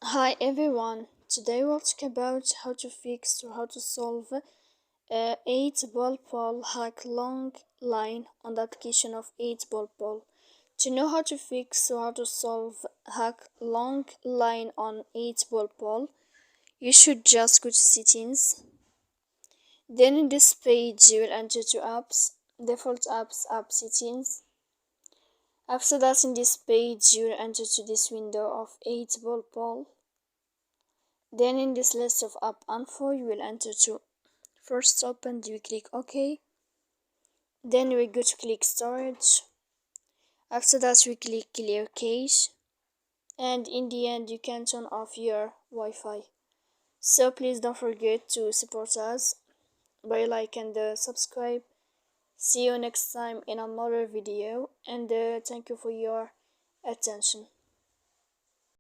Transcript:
Hi everyone, today we'll talk about how to fix or how to solve 8 ball ball hack long line on the application of 8 ball ball. To know how to fix or how to solve hack long line on 8 ball ball, you should just go to settings. Then in this page you will enter to apps, default apps, app settings. After that in this page you will enter to this window of 8 ball ball. Then in this list of app info you will enter to first open, you click OK. Then we go to click storage. After that we click clear cache, and in the end you can turn off your Wi-Fi. So please don't forget to support us by like and subscribe. See you next time in another video, and thank you for your attention.